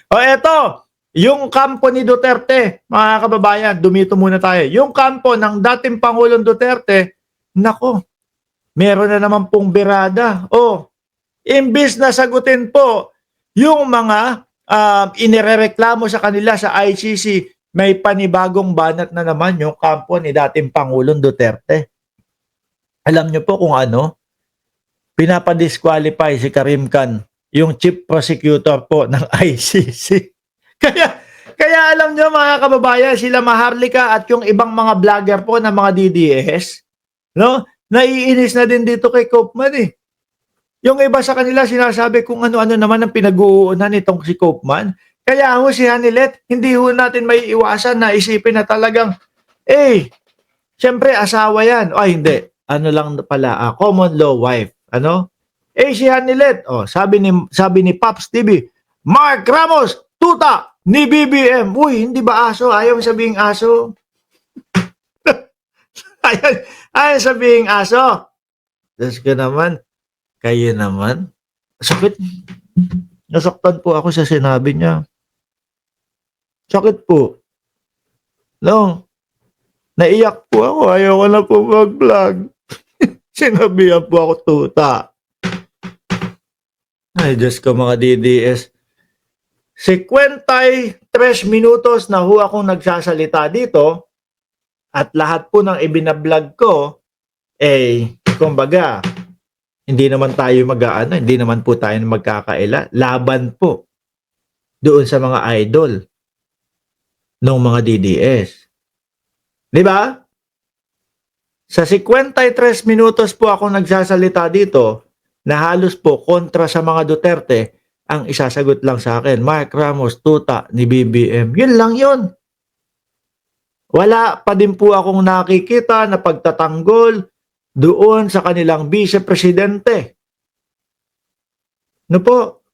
O eto, yung kampo ni Duterte, mga kababayan, dumito muna tayo. Yung kampo ng dating Pangulong Duterte, nako, meron na naman pong birada. O, imbis na sagutin po yung mga inirereklamo sa kanila sa ICC, may panibagong banat na naman yung kampo ni dating Pangulong Duterte. Alam nyo po kung ano? Pinapadisqualify si Karim Khan, yung chief prosecutor po ng ICC. Kaya alam nyo mga kababayan, sila Maharlika at yung ibang mga vlogger po ng mga DDS, no? Naiinis na din dito kay Koopman eh. Yung iba sa kanila sinasabi kung ano-ano naman ang pinag-uunan nitong si Koopman. Kaya ho si Hanilet, hindi ho natin may iwasan na isipin na talagang, siyempre asawa yan. Ay hindi, ano lang pala, common law wife. Ano? Si Hanilet, sabi ni Pops TV, Mark Ramos, tuta ni BBM. Uy, hindi ba aso? Ayaw sabihing aso. ayaw sabihing aso. Diyos ko naman, kayo naman. Sakit. Nasaktan po ako sa sinabi niya. Sakit po. No. Naiyak po ako. Ayaw ko na po mag-vlog. Sinabihan po ako tuta. Ay, Diyos ko mga DDS. 53 minutos na ho akong nagsasalita dito at lahat po ng ibinablog ko, kumbaga, hindi naman tayo hindi naman po tayo magkakaila. Laban po doon sa mga idol ng mga DDS. Di ba? Sa 53 minutos po ako nagsasalita dito na halos po kontra sa mga Duterte, ang isasagot lang sa akin, Mark Ramos, tuta ni BBM. Yun lang yun. Wala pa din po akong nakikita na pagtatanggol doon sa kanilang vice-presidente. No po?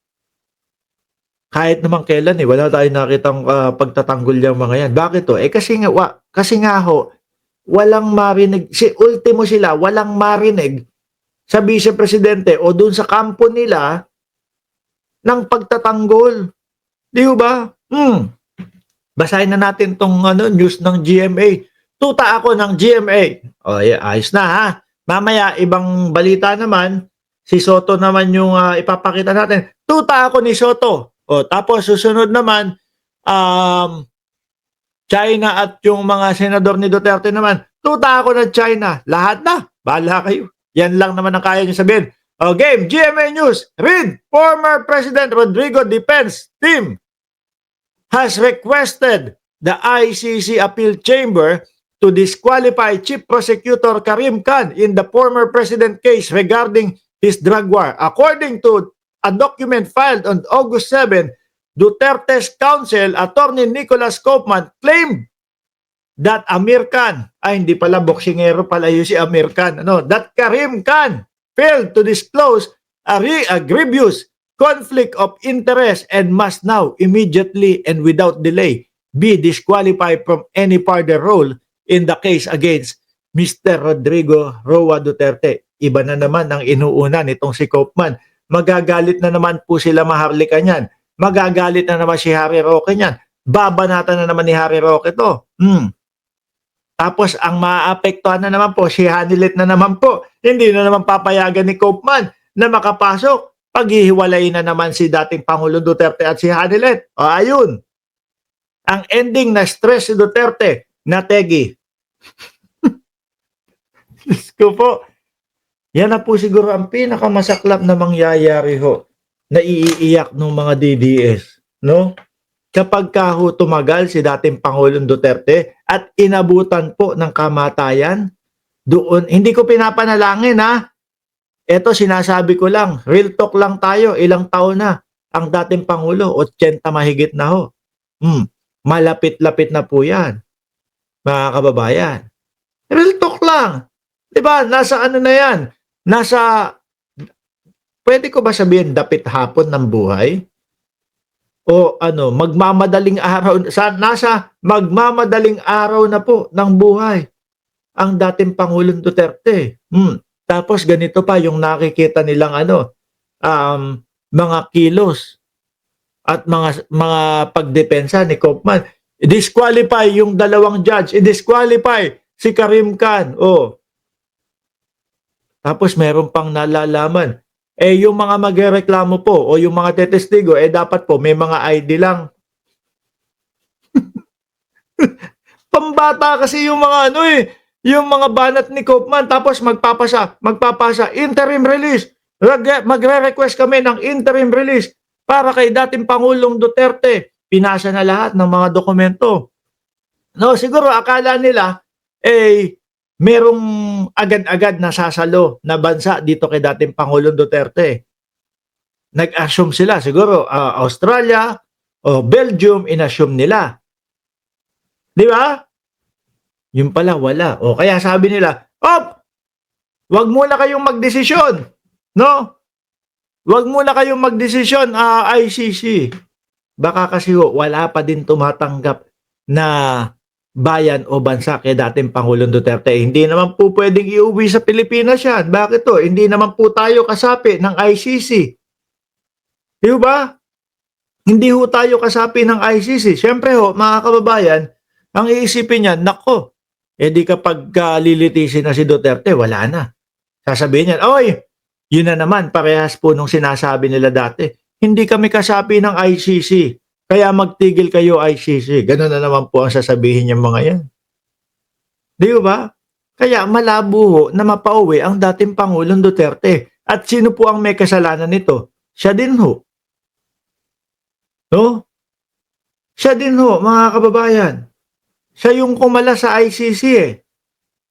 Kahit naman kailan wala tayong nakitang pagtatanggol yung mga yan. Bakit to? Kasi nga ho, walang marinig, ultimo sila, walang marinig sa vice-presidente o doon sa kampo nila ng pagtatanggol. Di ba? Basahin na natin tong news ng GMA. Tuta ako ng GMA. Ayos na ha. Mamaya, ibang balita naman, si Soto naman yung ipapakita natin. Tuta ako ni Soto. Tapos susunod naman, China at yung mga senador ni Duterte naman. Tuta ako ng China. Lahat na. Bahala kayo. Yan lang naman ang kaya nyo sabihin. Game, GMA News. Read, former President Rodrigo Defense Team has requested the ICC Appeal Chamber to disqualify Chief Prosecutor Karim Khan in the former president case regarding his drug war. According to a document filed on August 7, Duterte's counsel, Attorney Nicholas Koopman, claimed that Amir Khan, hindi pala boksingero pala yun si Amir Khan, that Karim Khan failed to disclose a grievous conflict of interest and must now immediately and without delay be disqualified from any further role in the case against Mr. Rodrigo Roa Duterte. Iba na naman ang inuuna nitong si Koopman. Magagalit na naman po sila Maharlika niyan. Magagalit na naman si Harry Roque niyan. Babanatan na naman ni Harry Roque to. Tapos ang maaapektuhan na naman po, si Hanilet na naman po. Hindi na naman papayagan ni Koopman na makapasok. Paghihiwalay na naman si dating Pangulong Duterte at si Hanilet. Ayun. Ang ending na stress si Duterte, nategi. Diyos ko po. Yan na po siguro ang pinakamasaklap na mangyayari ho na iiiyak ng mga DDS. No? Kapag ho tumagal si dating Pangulong Duterte at inabutan po ng kamatayan, doon, hindi ko pinapanalangin ha. Ito sinasabi ko lang, real talk lang tayo, ilang taon na ang dating Pangulo, 80 mahigit na ho. Malapit-lapit na po yan, mga kababayan. Real talk lang. Diba? Nasa ano na yan? Pwede ko ba sabihin dapit hapon ng buhay? O magmamadaling araw, nasa magmamadaling araw na po ng buhay ang dating Pangulong Duterte. Tapos ganito pa yung nakikita nilang mga kilos. at mga pagdepensa ni Kaufman. I-disqualify yung dalawang judge, i-disqualify si Karim Khan. Oh. Tapos meron pang nalalaman. Yung mga magrereklamo po o yung mga tetestigo, dapat po may mga ID lang. Pambata kasi yung mga yung mga banat ni Kaufman, tapos magpapasa, interim release. Magre-request kami ng interim release para kay dating Pangulong Duterte. Pinasa na lahat ng mga dokumento. No, siguro akala nila, merong agad-agad na sasalo na bansa dito kay dating Pangulong Duterte. Nag-assume sila, siguro Australia o Belgium, in-assume nila. Di ba? Yung pala, wala. O kaya sabi nila, wag muna kayong magdesisyon. No? Wag muna kayong magdesisyon, ICC. Baka kasi wala pa din tumatanggap na bayan o bansa kay dating Pangulong Duterte. Hindi naman po pwedeng iuwi sa Pilipinas yan. Bakit to? Hindi naman po tayo kasapi ng ICC. Di ba? Hindi ho tayo kasapi ng ICC. Siyempre mga kababayan, ang iisipin niyan, nako, di kapag lilitisin na si Duterte, wala na. Sasabihin niyan, yun na naman, parehas po nung sinasabi nila dati. Hindi kami kasapi ng ICC. Kaya magtigil kayo ICC. Ganun na naman po ang sasabihin niyang mga yan. Di ba? Kaya malabo ho na mapauwi ang dating Pangulong Duterte. At sino po ang may kasalanan nito? Siya din ho. No? Siya din ho, mga kababayan. Siya yung kumala sa ICC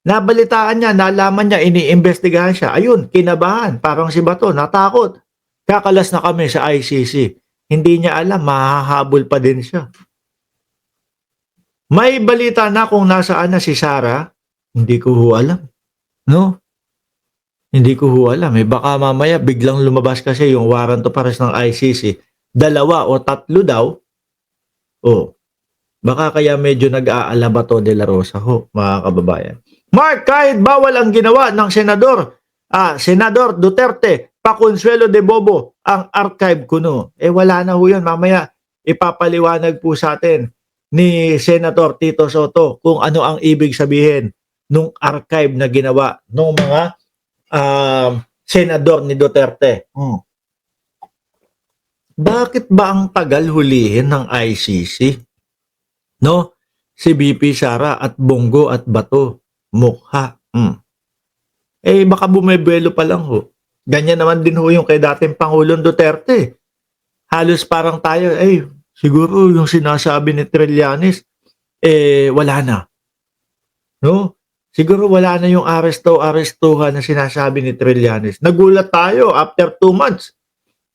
Nabalitaan niya, nalaman niya, iniimbestigahan siya. Ayun, kinabahan. Parang si Bato, natakot. Kakalas na kami sa ICC. Hindi niya alam, mahahabol pa din siya. May balita na kung nasaan na si Sara. Hindi ko ho alam. No? Hindi ko ho alam. Baka mamaya biglang lumabas kasi yung warrant of arrest ng ICC. 2 o 3 daw. Baka kaya medyo nag-aalala Bato de la Rosa ho, mga kababayan. Mark, kahit bawal ang ginawa ng Senador Duterte, Paconsuelo de Bobo, ang archive kuno. Wala na ho yan. Mamaya ipapaliwanag po sa atin ni Senator Tito Soto kung ano ang ibig sabihin nung archive na ginawa ng mga senador ni Duterte. Bakit ba ang tagal hulihin ng ICC? No? Si BP Sara at Bongo at Bato. Mukha. Baka bumebelo pa lang ho. Ganyan naman din ho yung kay dating Pangulong Duterte. Halos parang tayo, siguro yung sinasabi ni Trillanes, wala na. No? Siguro wala na yung arestuhan na sinasabi ni Trillanes. Nagulat tayo after 2 months.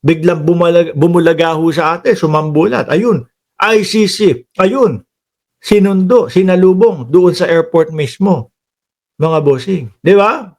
Biglang bumulaga ho sa atin, sumambulat. Ayun, ICC. Ayun, sinalubong doon sa airport mismo. Mga bossing. Di ba?